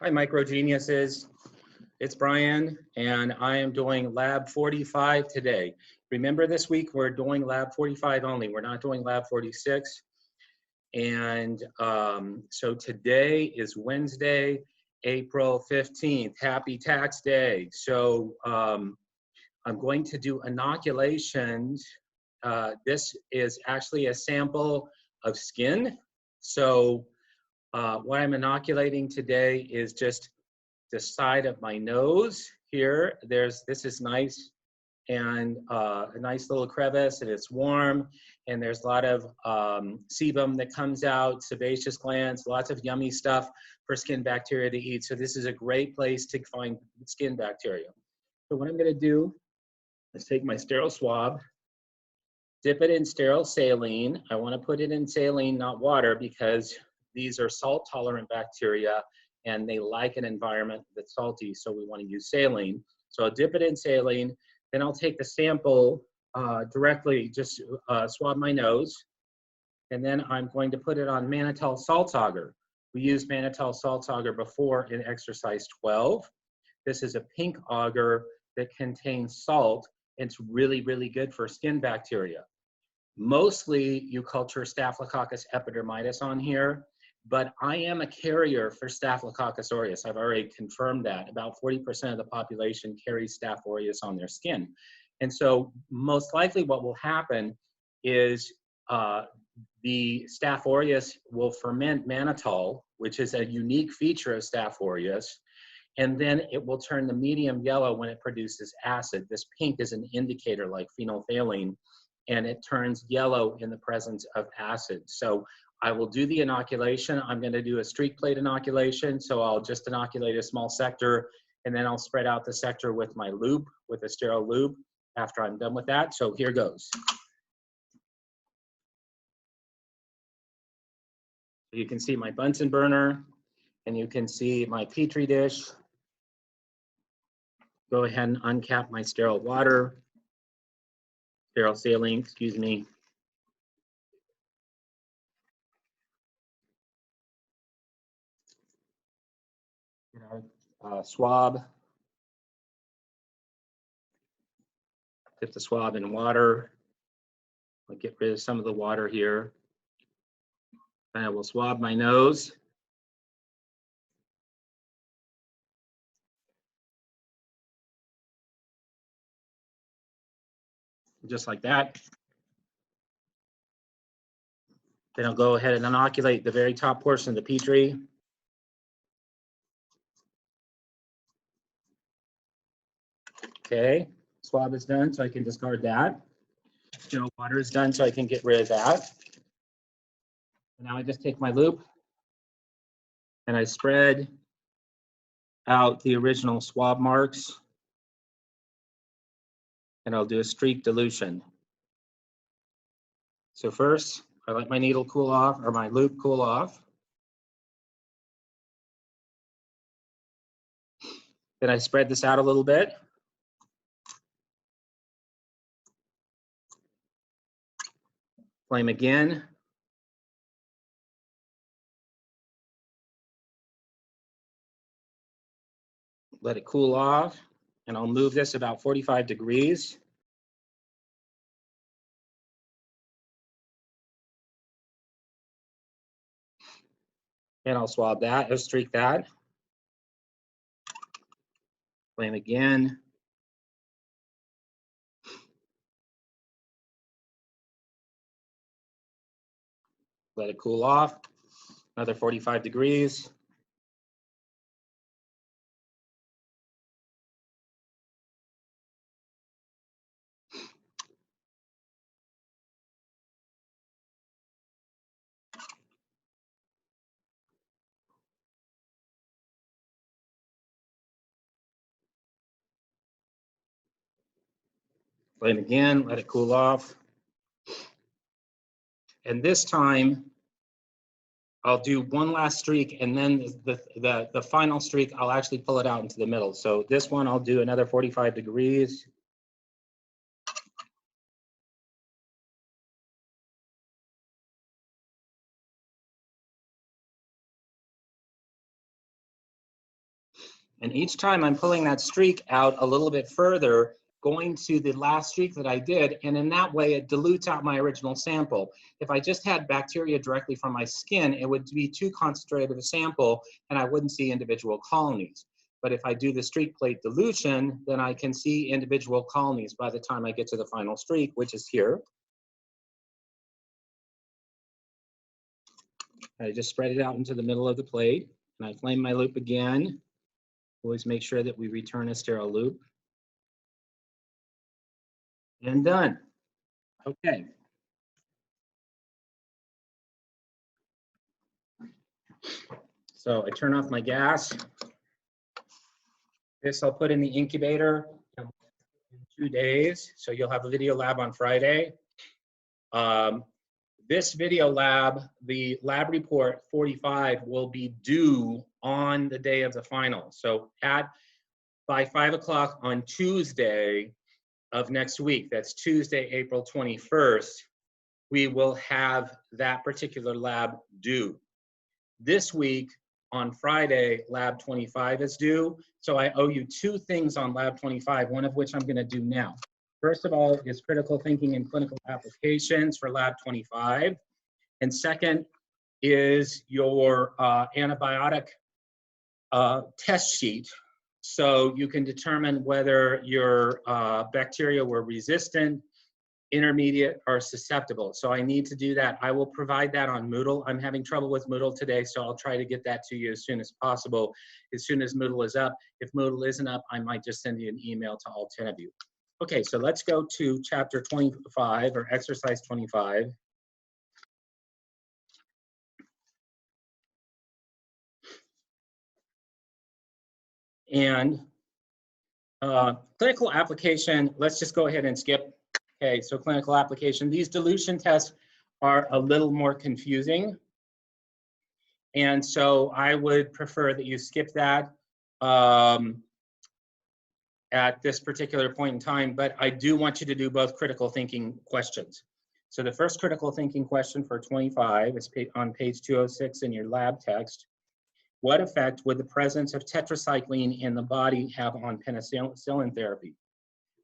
Hi, Micro Geniuses. It's Brian, and I am doing Lab 45 today. Remember, this week we're doing Lab 45 only. We're not doing Lab 46. And so today is Wednesday, April 15th. Happy Tax Day. So I'm going to do inoculations. This is actually a sample of skin. So what I'm inoculating today is just the side of my nose here. This is nice, and a nice little crevice, and it's warm, and there's a lot of sebum that comes out, sebaceous glands, lots of yummy stuff for skin bacteria to eat. So this is a great place to find skin bacteria. So what I'm gonna do is take my sterile swab, dip it in sterile saline. I wanna put it in saline, not water, because these are salt tolerant bacteria and they like an environment that's salty, so we want to use saline. So I'll dip it in saline, then I'll take the sample directly, just swab my nose, and then I'm going to put it on mannitol salt agar. We used mannitol salt agar before in exercise 12. This is a pink agar that contains salt. It's really, really good for skin bacteria. Mostly you culture Staphylococcus epidermidis on here, but I am a carrier for Staphylococcus aureus. I've already confirmed that. About 40% of the population carries Staph aureus on their skin. And so most likely what will happen is the Staph aureus will ferment mannitol, which is a unique feature of Staph aureus, and then it will turn the medium yellow when it produces acid. This pink is an indicator like phenolphthalein, and it turns yellow in the presence of acid. So I will do the inoculation. I'm gonna do a streak plate inoculation. So I'll just inoculate a small sector, and then I'll spread out the sector with my lube, with a sterile lube after I'm done with that. So here goes. You can see my Bunsen burner, and you can see my Petri dish. Go ahead and uncap my sterile water, sterile saline, excuse me. Swab. Dip the swab in water. I'll get rid of some of the water here. And I will swab my nose. Just like that. Then I'll go ahead and inoculate the very top portion of the Petri. Okay, swab is done, so I can discard that. Sterile water is done, so I can get rid of that. And now I just take my loop and I spread out the original swab marks, and I'll do a streak dilution. So first, I let my needle cool off, or my loop cool off. Then I spread this out a little bit. Flame again. Let it cool off, and I'll move this about 45 degrees. And I'll swab that, or streak that. Flame again. Let it cool off, another 45 degrees. Flame again, let it cool off. And this time, I'll do one last streak, and then the final streak, I'll actually pull it out into the middle. So this one, I'll do another 45 degrees. And each time I'm pulling that streak out a little bit further, going to the last streak that I did, and in that way it dilutes out my original sample. If I just had bacteria directly from my skin, it would be too concentrated of a sample and I wouldn't see individual colonies. But if I do the streak plate dilution, then I can see individual colonies by the time I get to the final streak, which is here. I just spread it out into the middle of the plate, and I flame my loop again. Always make sure that we return a sterile loop. And done. Okay. So I turn off my gas. This I'll put in the incubator in 2 days. So you'll have a video lab on Friday. This video lab, the lab report 45 will be due on the day of the final. So by 5 o'clock on Tuesday of next week, that's Tuesday, April 21st, we will have that particular lab due. This week, on Friday, lab 25 is due. So I owe you 2 things on lab 25, one of which I'm gonna do now. First of all is critical thinking and clinical applications for lab 25. And second is your antibiotic test sheet. So you can determine whether your bacteria were resistant, intermediate, or susceptible. So I need to do that. I will provide that on Moodle. I'm having trouble with Moodle today, so I'll try to get that to you as soon as possible, as soon as Moodle is up. If Moodle isn't up, I might just send you an email to all 10 of you. Okay, so let's go to chapter 25, or exercise 25. And clinical application, let's just go ahead and skip. Okay, so clinical application. These dilution tests are a little more confusing. And so I would prefer that you skip that at this particular point in time, but I do want you to do both critical thinking questions. So the first critical thinking question for 25 is on page 206 in your lab text. What effect would the presence of tetracycline in the body have on penicillin therapy?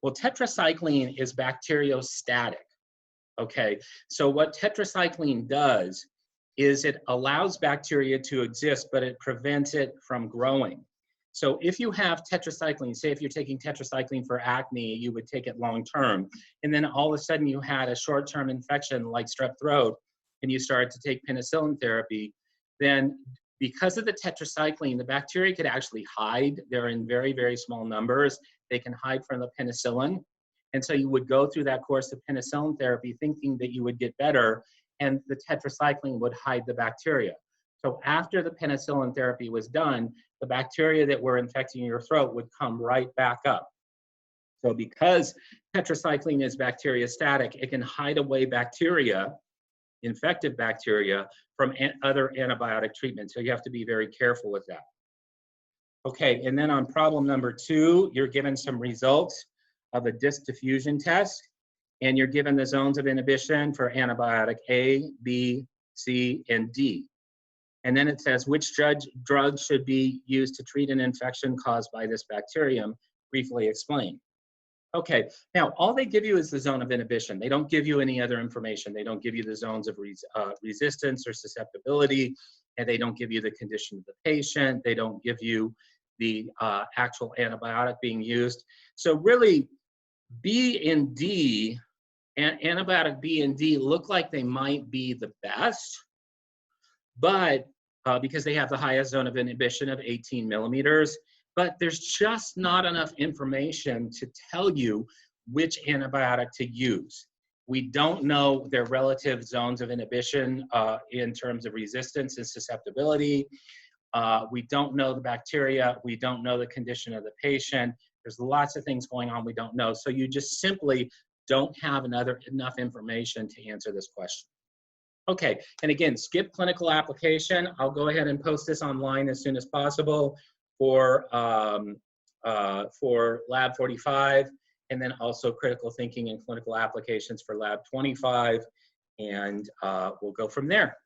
Well, tetracycline is bacteriostatic, okay? So what tetracycline does is it allows bacteria to exist, but it prevents it from growing. So if you have tetracycline, say if you're taking tetracycline for acne, you would take it long-term, and then all of a sudden you had a short-term infection like strep throat, and you started to take penicillin therapy, then because of the tetracycline, the bacteria could actually hide. They're in very, very small numbers. They can hide from the penicillin. And so you would go through that course of penicillin therapy thinking that you would get better, and the tetracycline would hide the bacteria. So after the penicillin therapy was done, the bacteria that were infecting your throat would come right back up. So because tetracycline is bacteriostatic, it can hide away bacteria, infective bacteria, from other antibiotic treatments. So you have to be very careful with that. Okay, and then on problem number 2, you're given some results of a disc diffusion test, and you're given the zones of inhibition for antibiotic A, B, C, and D. And then it says which drug should be used to treat an infection caused by this bacterium, briefly explain. Okay, now all they give you is the zone of inhibition. They don't give you any other information. They don't give you the zones of resistance or susceptibility, and they don't give you the condition of the patient. They don't give you the actual antibiotic being used. So really, B and D, antibiotic B and D look like they might be the best, but because they have the highest zone of inhibition of 18 millimeters, but there's just not enough information to tell you which antibiotic to use. We don't know their relative zones of inhibition in terms of resistance and susceptibility. We don't know the bacteria. We don't know the condition of the patient. There's lots of things going on we don't know. So you just simply don't have enough information to answer this question. Okay, and again, skip clinical application. I'll go ahead and post this online as soon as possible for lab 45, and then also critical thinking and clinical applications for lab 25, and we'll go from there.